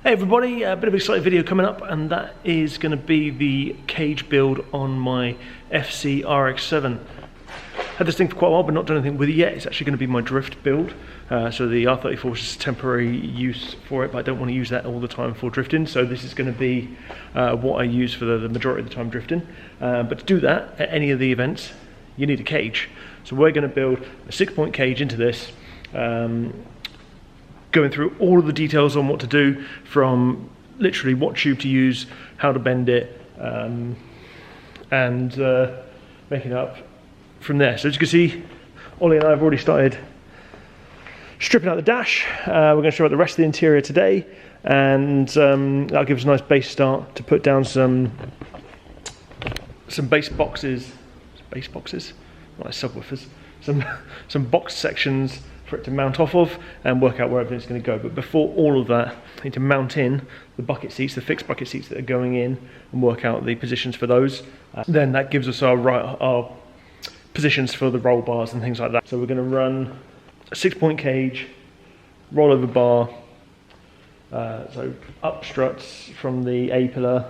Hey everybody, a bit of an exciting video coming up, and that is going to be the cage build on my FC RX7. Had this thing for quite a while but not done anything with it yet. It's actually going to be my drift build, so the R34 is just temporary use for it, but I don't want to use that all the time for drifting, so this is going to be what I use for the majority of the time drifting. But to do that at any of the events, you need a cage. So we're going to build a 6-point cage into this, going through all of the details on what to do, from literally what tube to use, how to bend it, and making it up from there. So as you can see, Ollie and I have already started stripping out the dash. We're going to strip out the rest of the interior today, and that'll give us a nice base start to put down some base boxes, not like subwoofers, some box sections for it to mount off of and work out where everything's going to go. But before all of that, I need to mount in the bucket seats, the fixed bucket seats that are going in, and work out the positions for those. Then that gives us our positions for the roll bars and things like that. So we're going to run a 6-point cage, rollover bar, so up struts from the A pillar,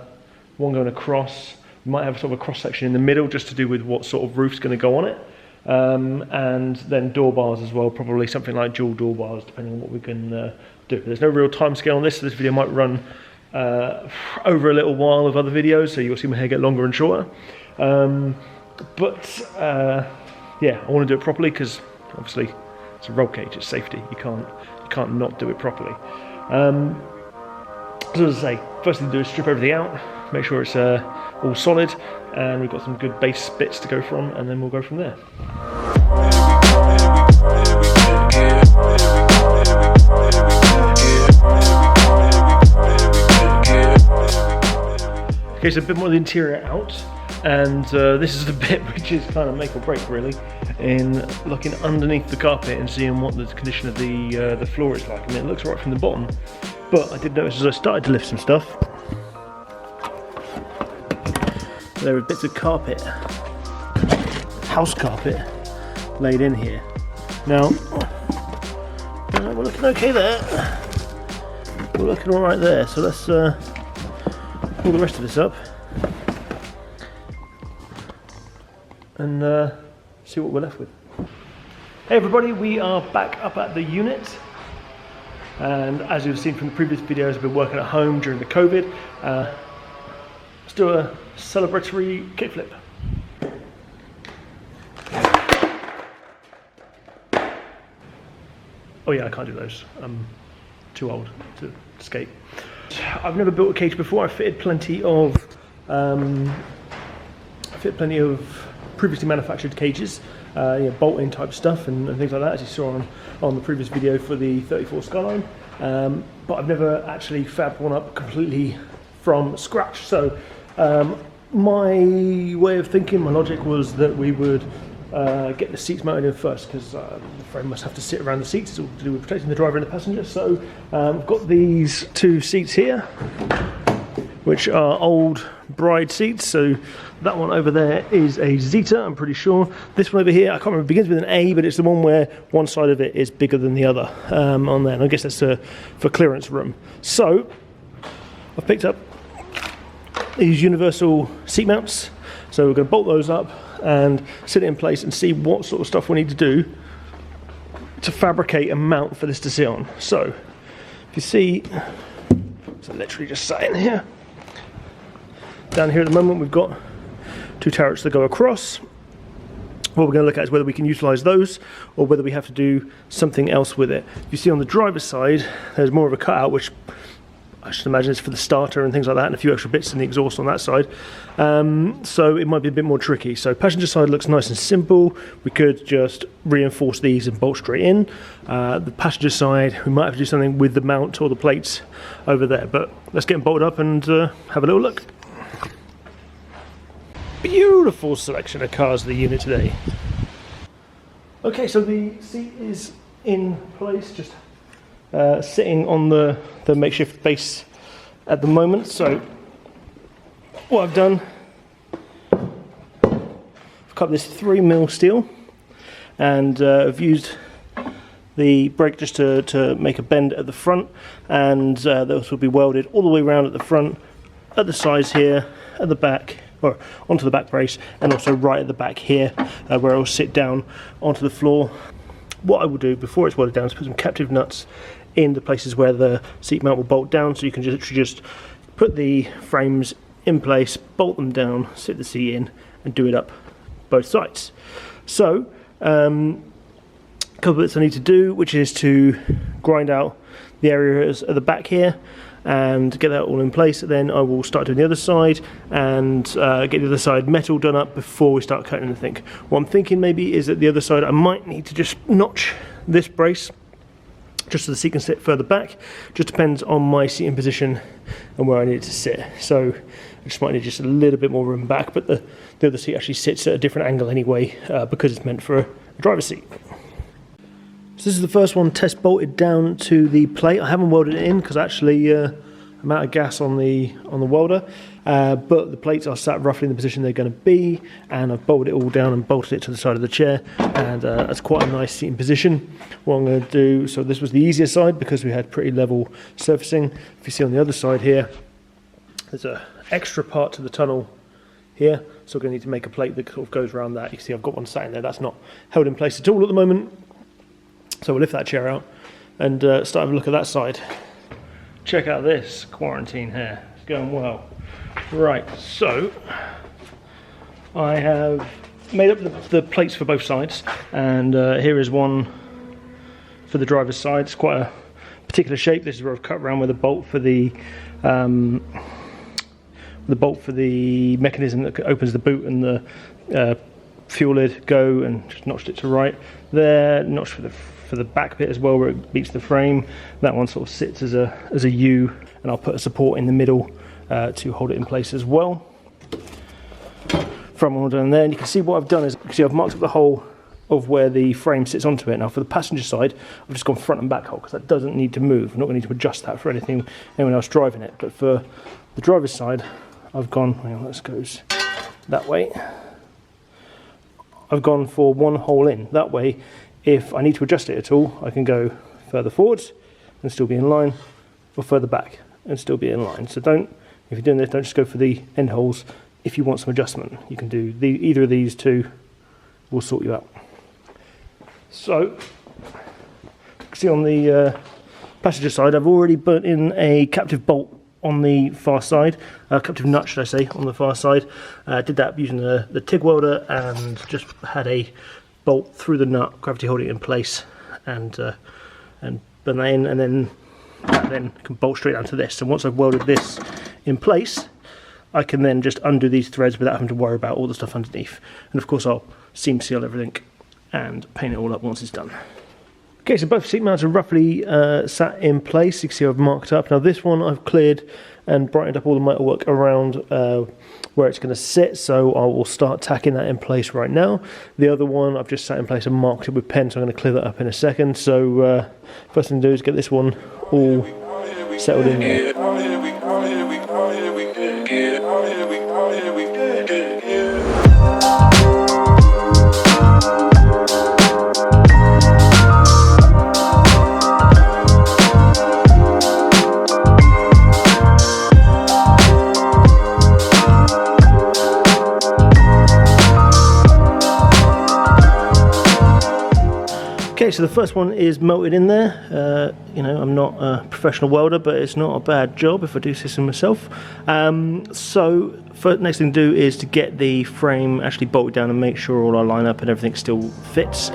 one going across. We might have sort of a cross section in the middle just to do with what sort of roof's going to go on it. And then door bars as well, probably something like dual door bars, depending on what we can do. But there's no real time scale on this, so this video might run over a little while of other videos, so you'll see my hair get longer and shorter. Yeah, I want to do it properly because obviously it's a roll cage, it's safety. You can't not do it properly. So as I say, first thing to do is strip everything out, make sure it's all solid, and we've got some good base bits to go from, and then we'll go from there. Okay, so a bit more of the interior out, and this is the bit which is kind of make or break really, in looking underneath the carpet and seeing what the condition of the floor is like. I mean, it looks right from the bottom, but I did notice as I started to lift some stuff, there are bits of carpet, house carpet, laid in here. Now, we're looking okay there. We're looking all right there. So let's pull the rest of this up and see what we're left with. Hey everybody, we are back up at the unit. And as you've seen from the previous videos, I've been working at home during the COVID. Let's do a celebratory kickflip. Oh yeah, I can't do those. I'm too old to skate. I've never built a cage before. I've fitted plenty of previously manufactured cages, bolt-in type stuff and things like that, as you saw on the previous video for the 34 Skyline. But I've never actually fabbed one up completely from scratch. So my way of thinking, my logic was that we would get the seats mounted in first, because the frame must have to sit around the seats. It's all to do with protecting the driver and the passenger. So I've got these two seats here, which are old bride seats. So that one over there is a Zeta, I'm pretty sure. This one over here, I can't remember, it begins with an A, but it's the one where one side of it is bigger than the other on there. And I guess that's for clearance room. So I've picked up these universal seat mounts. So we're going to bolt those up and sit it in place and see what sort of stuff we need to do to fabricate a mount for this to sit on. So if you see, so literally just sat in here. Down here at the moment we've got two turrets that go across. What we're going to look at is whether we can utilise those or whether we have to do something else with it. If you see on the driver's side, there's more of a cutout, which I should imagine it's for the starter and things like that, and a few extra bits in the exhaust on that side. So it might be a bit more tricky. So passenger side looks nice and simple. We could just reinforce these and bolt straight in. The passenger side, we might have to do something with the mount or the plates over there. But let's get them bolted up and have a little look. Beautiful selection of cars in the unit today. Okay, so the seat is in place, just sitting on the makeshift base at the moment. So what I've done, I've cut this 3mm steel, and I've used the brake just to make a bend at the front, and those will be welded all the way around at the front, at the sides here, at the back, or onto the back brace, and also right at the back here, where it will sit down onto the floor. What I will do before it's welded down is put some captive nuts in the places where the seat mount will bolt down, so you can just put the frames in place, bolt them down, sit the seat in, and do it up both sides. So a couple of bits I need to do, which is to grind out the areas at the back here and get that all in place. Then I will start doing the other side and get the other side metal done up before we start cutting anything. What I'm thinking maybe is that the other side I might need to just notch this brace just so the seat can sit further back. Just depends on my seating position and where I need it to sit. So I just might need just a little bit more room back, but the other seat actually sits at a different angle anyway, because it's meant for a driver's seat. So this is the first one test bolted down to the plate. I haven't welded it in because actually I'm out of gas on the welder, but the plates are sat roughly in the position they're going to be, and I've bolted it all down and bolted it to the side of the chair, and that's quite a nice seating position. What I'm going to do, so this was the easier side because we had pretty level surfacing. If you see on the other side here, there's an extra part to the tunnel here, so we're going to need to make a plate that sort of goes around that. You can see I've got one sat in there that's not held in place at all at the moment. So we'll lift that chair out and start having a look at that side. Check out this quarantine here, it's going well. Right, so I have made up the plates for both sides, and here is one for the driver's side. It's quite a particular shape. This is where I've cut around with a bolt for the mechanism that opens the boot and the fuel lid go, and just notched it to right there. Notched for the back bit as well, where it meets the frame. That one sort of sits as a U, and I'll put a support in the middle to hold it in place as well. Front one all done there, and you can see what I've done is, you see I've marked up the hole of where the frame sits onto it. Now for the passenger side, I've just gone front and back hole because that doesn't need to move. I'm not going to need to adjust that for anyone else driving it. But for the driver's side, I've gone, hang on, this goes that way. I've gone for one hole in. That way, if I need to adjust it at all, I can go further forwards and still be in line, or further back and still be in line. So if you're doing this, don't just go for the end holes. If you want some adjustment, you can do either of these two, will sort you out. So, you can see on the passenger side, I've already burnt in a captive bolt on the far side, captive nut should I say, on the far side. Did that using the TIG welder, and just had a bolt through the nut, gravity holding it in place, and burn that in, and then that then can bolt straight down to this. And once I've welded this in place, I can then just undo these threads without having to worry about all the stuff underneath. And of course I'll seam seal everything and paint it all up once it's done. Okay, so both seat mounts are roughly sat in place. You can see I've marked up. Now this one I've cleared and brightened up all the metalwork around where it's going to sit, so I will start tacking that in place right now. The other one I've just sat in place and marked it with pen, so I'm going to clear that up in a second. So first thing to do is get this one all settled in there. Okay, so the first one is melted in there. You know, I'm not a professional welder, but it's not a bad job if I do say so myself. So next thing to do is to get the frame actually bolted down and make sure all our line up and everything still fits.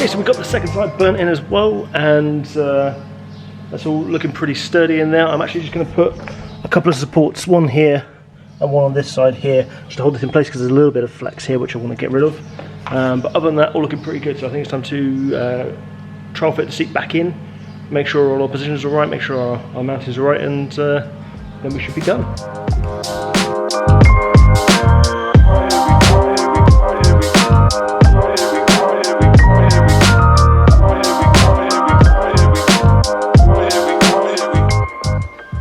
So we've got the second side burnt in as well, and that's all looking pretty sturdy in there. I'm actually just going to put a couple of supports, one here and one on this side here, just to hold this in place because there's a little bit of flex here which I want to get rid of. But other than that, all looking pretty good. So I think it's time to trial fit the seat back in, make sure all our positions are right, make sure our mountings are right, and then we should be done.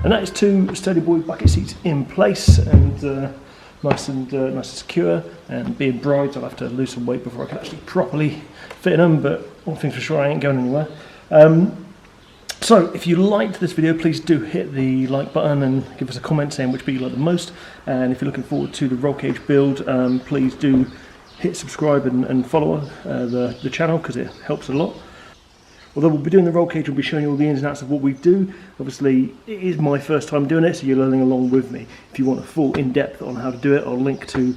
And that is 2 Sturdy Boy bucket seats in place, and nice and secure. And being brides, I'll have to lose some weight before I can actually properly fit in them, but one thing's for sure, I ain't going anywhere. So if you liked this video, please do hit the like button and give us a comment saying which bit you like the most. And if you're looking forward to the roll cage build, please do hit subscribe and follow the channel, because it helps a lot. Although we'll be doing the roll cage, we'll be showing you all the ins and outs of what we do. Obviously, it is my first time doing it, so you're learning along with me. If you want a full in-depth on how to do it, I'll link to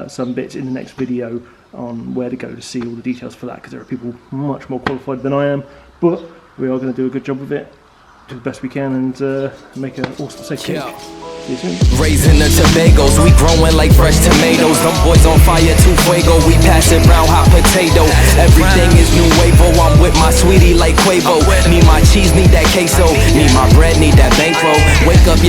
some bits in the next video on where to go to see all the details for that, because there are people much more qualified than I am. But we are going to do a good job of it, do the best we can, and make an awesome safe cage. See you soon. Raising the Tobagos, we growing like fresh tomatoes. Them boys on fire, too fuego. We passing round hot potato. Everything is nuevo. I'm with my sweetie like Quavo. Need my cheese, need that queso. Need my bread, need that bankroll. Wake up.